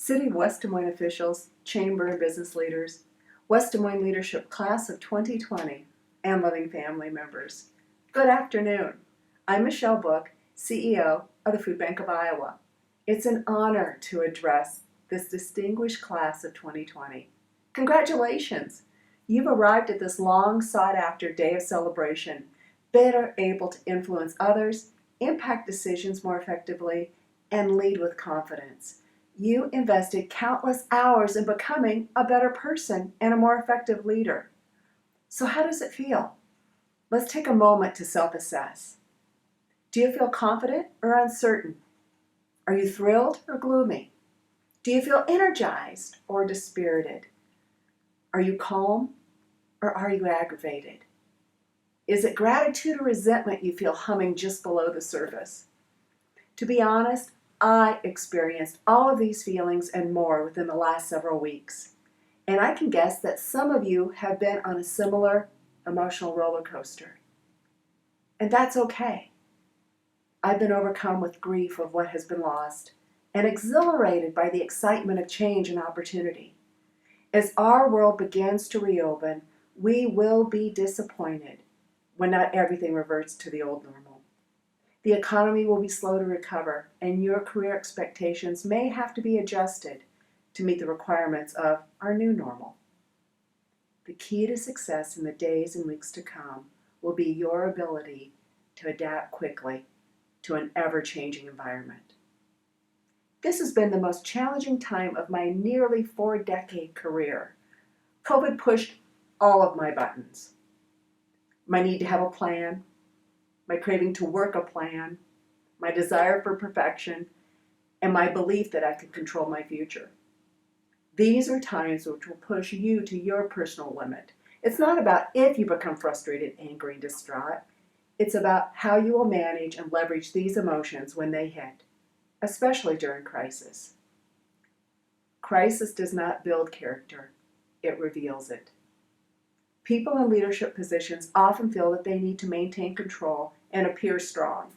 City of West Des Moines officials, chamber and business leaders, West Des Moines Leadership Class of 2020, and loving family members. Good afternoon. I'm Michelle Book, CEO of the Food Bank of Iowa. It's an honor to address this distinguished class of 2020. Congratulations! You've arrived at this long sought-after day of celebration, better able to influence others, impact decisions more effectively, and lead with confidence. You invested countless hours in becoming a better person and a more effective leader. So how does it feel? Let's take a moment to self-assess. Do you feel confident or uncertain? Are you thrilled or gloomy? Do you feel energized or dispirited? Are you calm or are you aggravated? Is it gratitude or resentment you feel humming just below the surface? To be honest, I experienced all of these feelings and more within the last several weeks. And I can guess that some of you have been on a similar emotional roller coaster. And that's okay. I've been overcome with grief of what has been lost and exhilarated by the excitement of change and opportunity. As our world begins to reopen, we will be disappointed when not everything reverts to the old normal. The economy will be slow to recover, and your career expectations may have to be adjusted to meet the requirements of our new normal. The key to success in the days and weeks to come will be your ability to adapt quickly to an ever-changing environment. This has been the most challenging time of my nearly 4-decade career. COVID pushed all of my buttons. My need to have a plan, my craving to work a plan, my desire for perfection, and my belief that I could control my future. These are times which will push you to your personal limit. It's not about if you become frustrated, angry, and distraught. It's about how you will manage and leverage these emotions when they hit, especially during crisis. Crisis does not build character, it reveals it. People in leadership positions often feel that they need to maintain control and appear strong.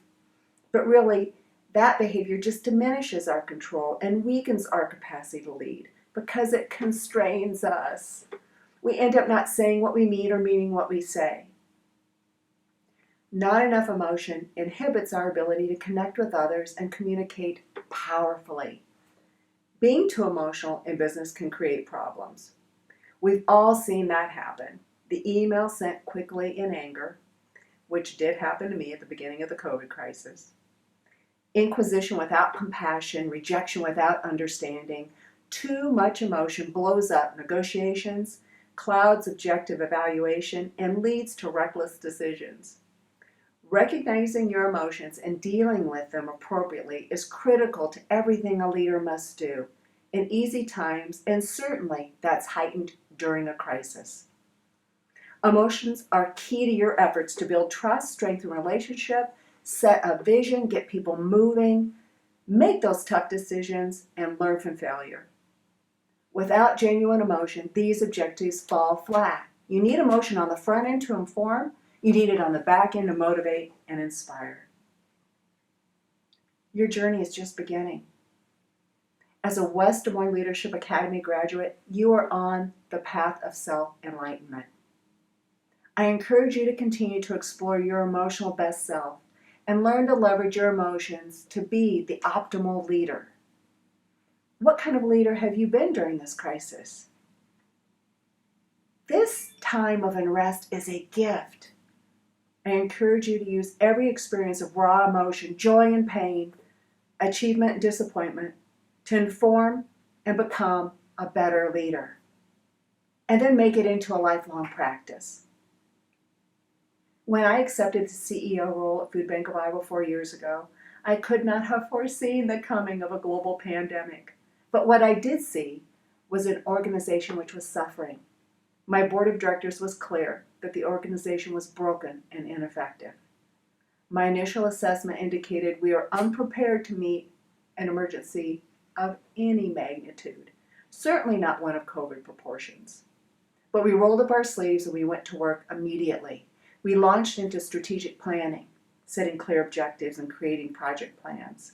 But really, that behavior just diminishes our control and weakens our capacity to lead because it constrains us. We end up not saying what we mean or meaning what we say. Not enough emotion inhibits our ability to connect with others and communicate powerfully. Being too emotional in business can create problems. We've all seen that happen. The email sent quickly in anger, which did happen to me at the beginning of the COVID crisis. Inquisition without compassion, rejection without understanding. Too much emotion blows up negotiations, clouds objective evaluation, and leads to reckless decisions. Recognizing your emotions and dealing with them appropriately is critical to everything a leader must do in easy times, and certainly that's heightened during a crisis. Emotions are key to your efforts to build trust, strengthen relationship, set a vision, get people moving, make those tough decisions, and learn from failure. Without genuine emotion, these objectives fall flat. You need emotion on the front end to inform. You need it on the back end to motivate and inspire. Your journey is just beginning. As a West Des Moines Leadership Academy graduate, you are on the path of self-enlightenment. I encourage you to continue to explore your emotional best self and learn to leverage your emotions to be the optimal leader. What kind of leader have you been during this crisis? This time of unrest is a gift. I encourage you to use every experience of raw emotion, joy and pain, achievement and disappointment to inform and become a better leader. And then make it into a lifelong practice. When I accepted the CEO role at Food Bank of Iowa 4 years ago, I could not have foreseen the coming of a global pandemic. But what I did see was an organization which was suffering. My board of directors was clear that the organization was broken and ineffective. My initial assessment indicated we are unprepared to meet an emergency of any magnitude, certainly not one of COVID proportions. But we rolled up our sleeves and we went to work immediately. We launched into strategic planning, setting clear objectives and creating project plans.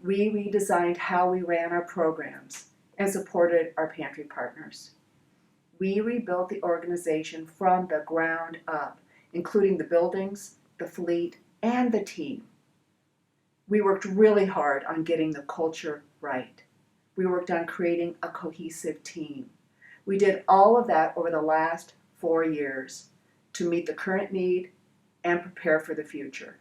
We redesigned how we ran our programs, and supported our pantry partners. We rebuilt the organization from the ground up, including the buildings, the fleet, and the team. We worked really hard on getting the culture right. We worked on creating a cohesive team. We did all of that over the last 4 years to meet the current need and prepare for the future.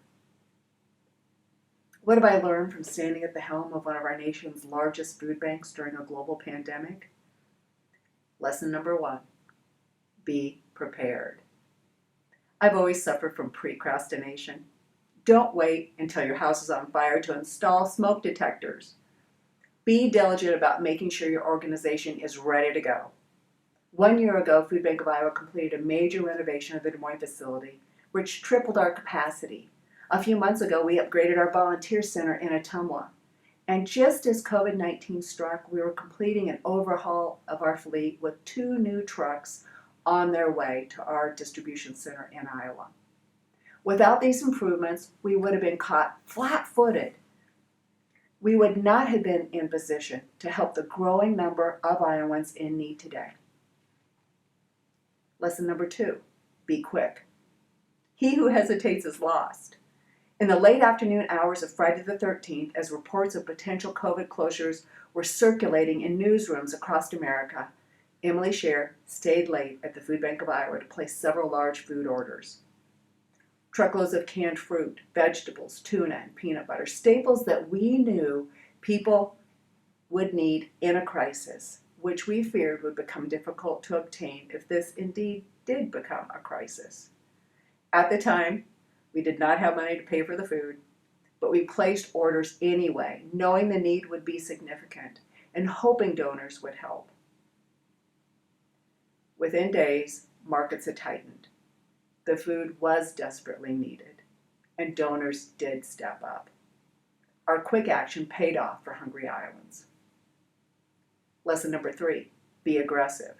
What have I learned from standing at the helm of one of our nation's largest food banks during a global pandemic? Lesson number 1, be prepared. I've always suffered from procrastination. Don't wait until your house is on fire to install smoke detectors. Be diligent about making sure your organization is ready to go. 1 year ago, Food Bank of Iowa completed a major renovation of the Des Moines facility, which tripled our capacity. A few months ago, we upgraded our volunteer center in Ottumwa. And just as COVID-19 struck, we were completing an overhaul of our fleet with 2 new trucks on their way to our distribution center in Iowa. Without these improvements, we would have been caught flat-footed. We would not have been in position to help the growing number of Iowans in need today. Lesson number 2, be quick. He who hesitates is lost. In the late afternoon hours of Friday the 13th, as reports of potential COVID closures were circulating in newsrooms across America, Emily Scher stayed late at the Food Bank of Iowa to place several large food orders. Truckloads of canned fruit, vegetables, tuna, and peanut butter, staples that we knew people would need in a crisis, which we feared would become difficult to obtain if this indeed did become a crisis. At the time, we did not have money to pay for the food, but we placed orders anyway, knowing the need would be significant and hoping donors would help. Within days, markets had tightened. The food was desperately needed, and donors did step up. Our quick action paid off for hungry Iowans. Lesson number 3, be aggressive.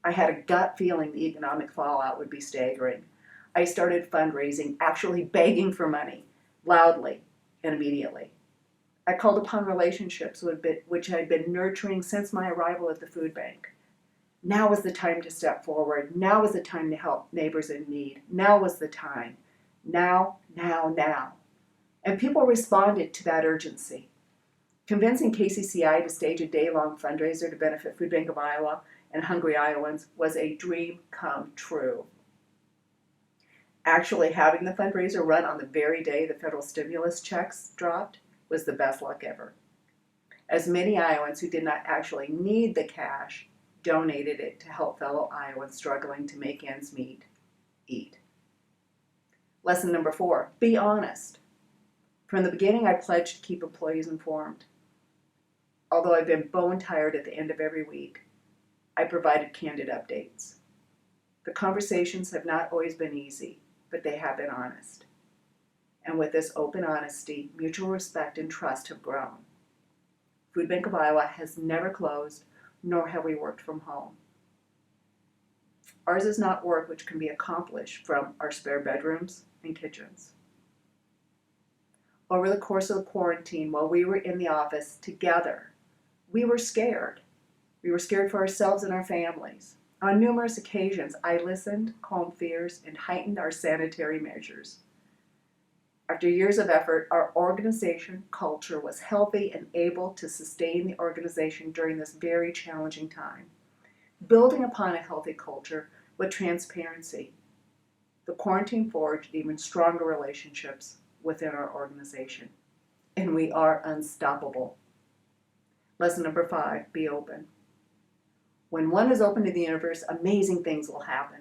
I had a gut feeling the economic fallout would be staggering. I started fundraising, actually begging for money, loudly and immediately. I called upon relationships which I had been nurturing since my arrival at the food bank. Now was the time to step forward. Now was the time to help neighbors in need. Now was the time. Now. And people responded to that urgency. Convincing KCCI to stage a day-long fundraiser to benefit Food Bank of Iowa and hungry Iowans was a dream come true. Actually having the fundraiser run on the very day the federal stimulus checks dropped was the best luck ever, as many Iowans who did not actually need the cash donated it to help fellow Iowans struggling to make ends meet eat. Lesson number 4, be honest. From the beginning, I pledged to keep employees informed. Although I've been bone tired at the end of every week, I provided candid updates. The conversations have not always been easy, but they have been honest. And with this open honesty, mutual respect and trust have grown. Food Bank of Iowa has never closed, nor have we worked from home. Ours is not work which can be accomplished from our spare bedrooms and kitchens. Over the course of the quarantine, while we were in the office together, we were scared. We were scared for ourselves and our families. On numerous occasions, I listened, calmed fears, and heightened our sanitary measures. After years of effort, our organization culture was healthy and able to sustain the organization during this very challenging time. Building upon a healthy culture with transparency, the quarantine forged even stronger relationships within our organization, and we are unstoppable. Lesson number 5, be open. When one is open to the universe, amazing things will happen.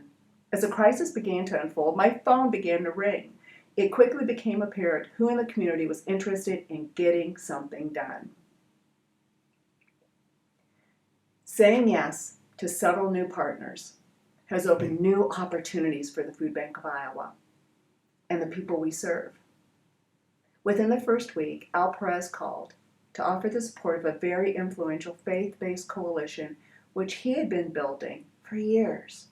As the crisis began to unfold, my phone began to ring. It quickly became apparent who in the community was interested in getting something done. Saying yes to several new partners has opened new opportunities for the Food Bank of Iowa and the people we serve. Within the first week, Al Perez called to offer the support of a very influential faith-based coalition which he had been building for years.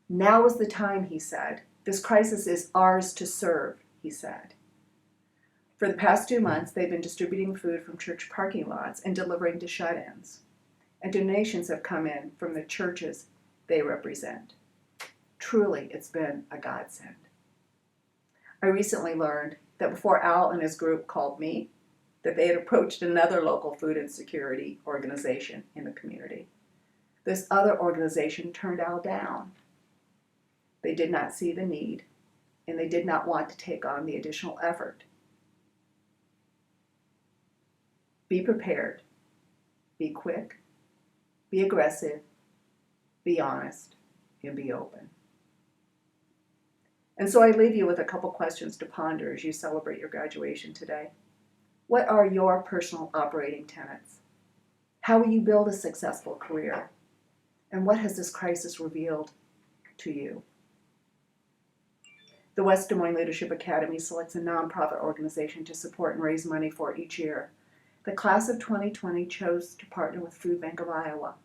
Now is the time, he said. This crisis is ours to serve, he said. For the past 2 months, they've been distributing food from church parking lots and delivering to shut-ins. and donations have come in from the churches they represent. Truly, it's been a godsend. I recently learned that before Al and his group called me, that they had approached another local food insecurity organization in the community. This other organization turned Al down. They did not see the need, and they did not want to take on the additional effort. Be prepared. Be quick. Be aggressive. Be honest. And be open. And so I leave you with a couple questions to ponder as you celebrate your graduation today. What are your personal operating tenets? How will you build a successful career? And what has this crisis revealed to you? The West Des Moines Leadership Academy selects a nonprofit organization to support and raise money for each year. The class of 2020 chose to partner with Food Bank of Iowa.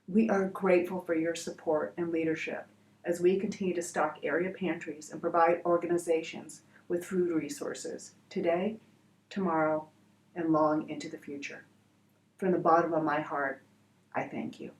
We are grateful for your support and leadership as we continue to stock area pantries and provide organizations with food resources today, tomorrow, and long into the future. From the bottom of my heart, I thank you.